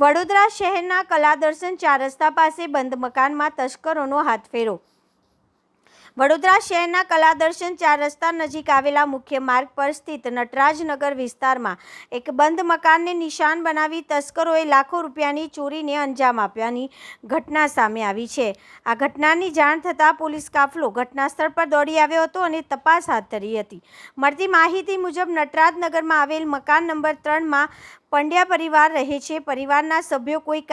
વડોદરા શહેરના કલાદર્શન 4 રસ્તા પાસે બંધ મકાનમાં તસ્કરોનો હાથફેરો। વડોદરા શહેરના કલાદર્શન 4 રસ્તા નજીક આવેલા મુખ્ય માર્ગ પર સ્થિત નટરાજનગર વિસ્તારમાં એક બંધ મકાનને નિશાન બનાવી તસ્કરોએ લાખો રૂપિયાની ચોરીને અંજામ આપ્યાની ઘટના સામે આવી છે। આ ઘટનાની જાણ થતાં પોલીસ કાફલો ઘટના સ્થળ પર દોડી આવ્યો હતો અને તપાસ હાથ ધરી હતી। મળતી માહિતી મુજબ નટરાજનગરમાં આવેલ મકાન નંબર 3માં પંડ્યા પરિવાર રહે છે। પરિવારના સભ્યો કોઈ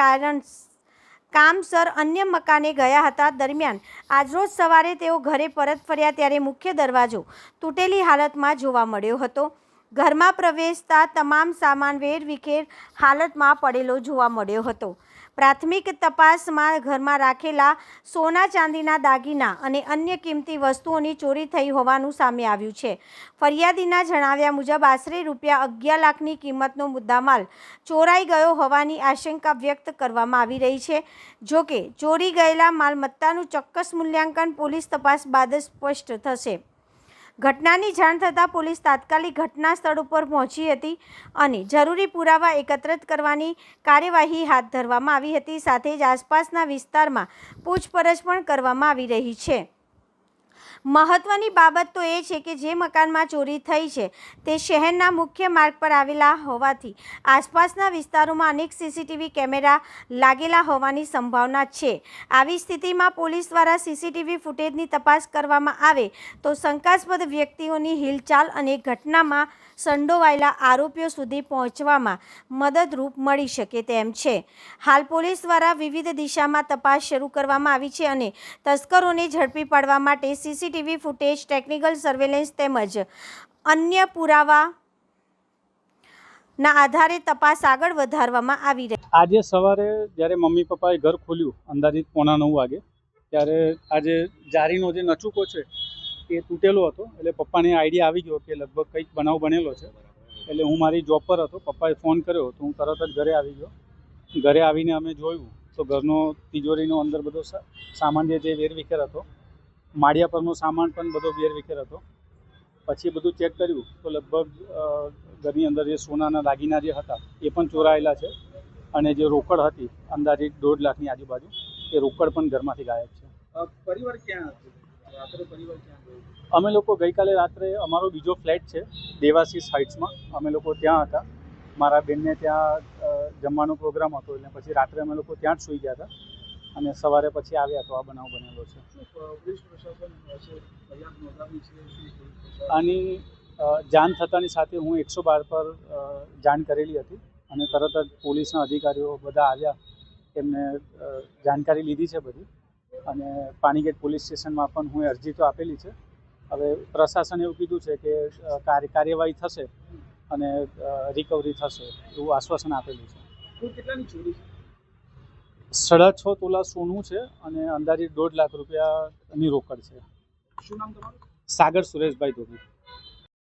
કામસર અન્ય મકાને ગયા હતા। દરમિયાન આજરોજ સવારે તેઓ ઘરે પરત ફર્યા ત્યારે મુખ્ય દરવાજો તૂટેલી હાલતમાં જોવા મળ્યો હતો। ઘરમાં પ્રવેશતા તમામ સામાન વેરવિખેર હાલતમાં પડેલો જોવા મળ્યો હતો। પ્રાથમિક તપાસમાં ઘરમાં રાખેલા સોના ચાંદીના દાગીના અને અન્ય કિંમતી વસ્તુઓની ચોરી થઈ હોવાનું સામે આવ્યું છે। ફરિયાદીના જણાવ્યા મુજબ આશરે રૂપિયા 11 લાખની કિંમતનો મુદ્દામાલ ચોરાઈ ગયો હોવાની આશંકા વ્યક્ત કરવામાં આવી રહી છે। જોકે ચોરી ગયેલા માલમત્તાનું ચોક્કસ મૂલ્યાંકન પોલીસ તપાસ બાદ જ સ્પષ્ટ થશે। ઘટનાની જાણ થતાં પોલીસ તાત્કાલિક ઘટના સ્થળ ઉપર પહોંચી હતી અને જરૂરી પુરાવા એકત્રિત કરવાની કાર્યવાહી હાથ ધરવામાં આવી હતી। સાથે જ આસપાસના વિસ્તારમાં પૂછપરછ પણ કરવામાં આવી રહી છે। મહત્વની બાબત તો એ છે કે જે મકાનમાં ચોરી થઈ છે તે શહેરના મુખ્ય માર્ગ પર આવેલા હોવાથી આસપાસના વિસ્તારોમાં અનેક સીસીટીવી કેમેરા લાગેલા હોવાની સંભાવના છે। આવી સ્થિતિમાં પોલીસ દ્વારા સીસીટીવી ફૂટેજની તપાસ કરવામાં આવે તો શંકાસ્પદ વ્યક્તિઓની હિલચાલ અને ઘટનામાં સંડોવાયેલા આરોપીઓ સુધી પહોંચવામાં મદદરૂપ મળી શકે તેમ છે। હાલ પોલીસ દ્વારા વિવિધ દિશામાં તપાસ શરૂ કરવામાં આવી છે અને તસ્કરોને ઝડપી પાડવા માટે સીસીટીવી ફૂટેજ, ટેકનિકલ સર્વેલન્સ તેમજ અન્ય પુરાવાના આધારે તપાસ આગળ વધારવામાં આવી રહી છે। આજે સવારે જ્યારે મમ્મી પપ્પાએ ઘર ખોલ્યું અંદાજિત 8:45 વાગે ત્યારે આજે જારીનો જે નચુકો છે એ તૂટેલો હતો। એટલે પપ્પાને આઈડિયા આવી ગયો કે લગભગ કંઈક બનાવ બનેલો છે। એટલે હું મારી જોબ પર હતો, પપ્પાએ ફોન કર્યો તો હું તરત જ ઘરે આવી ગયો। ઘરે આવીને અમે જોયું તો ઘરનો તિજોરીનો અંદર બધો સામાન જે વેરવિખેર હતો, માળિયા પરનો સામાન પણ બધો વેરવિખેર હતો। પછી બધું ચેક કર્યું તો લગભગ ઘરની અંદર જે સોનાના દાગીના જે હતા એ પણ ચોરાયેલા છે અને જે રોકડ હતી અંદાજિત 1.5 લાખની આજુબાજુ એ રોકડ પણ ઘરમાંથી ગાયબ છે। પરિવાર ક્યાં હતો? રાત્રે પરિવાર ક્યાં ગયો? અમે લોકો ગઈકાલે રાત્રે અમારો બીજો ફ્લેટ છે દેવાશીષ હાઇટ્સમાં, અમે લોકો ત્યાં હતા। મારા બેનને ત્યાં જમવાનો પ્રોગ્રામ હતો એટલે પછી રાત્રે અમે લોકો ત્યાં જ સૂઈ ગયા હતા અને સવારે પછી આવ્યા તો આ બનાવ બનેલો છે। આની જાણ થતાની સાથે હું 112 પર જાણ કરેલી હતી અને તરત જ પોલીસના અધિકારીઓ બધા આવ્યા, એમને જાણકારી લીધી છે બધી અને પાણીગેટ પોલીસ સ્ટેશનમાં પણ હું અરજી તો આપેલી છે। હવે પ્રશાસન એવું કીધું છે કે કાર્યવાહી થશે અને રિકવરી થશે એવું આશ્વાસન આપેલું છે। કેટલાની ચોરી છે? 6.5 તોલા સોનું છે અને અંદાજિત 1.5 લાખ રૂપિયાની રોકડ છે। શું નામ તમારું? સાગર સુરેશભાઈ ધોબી।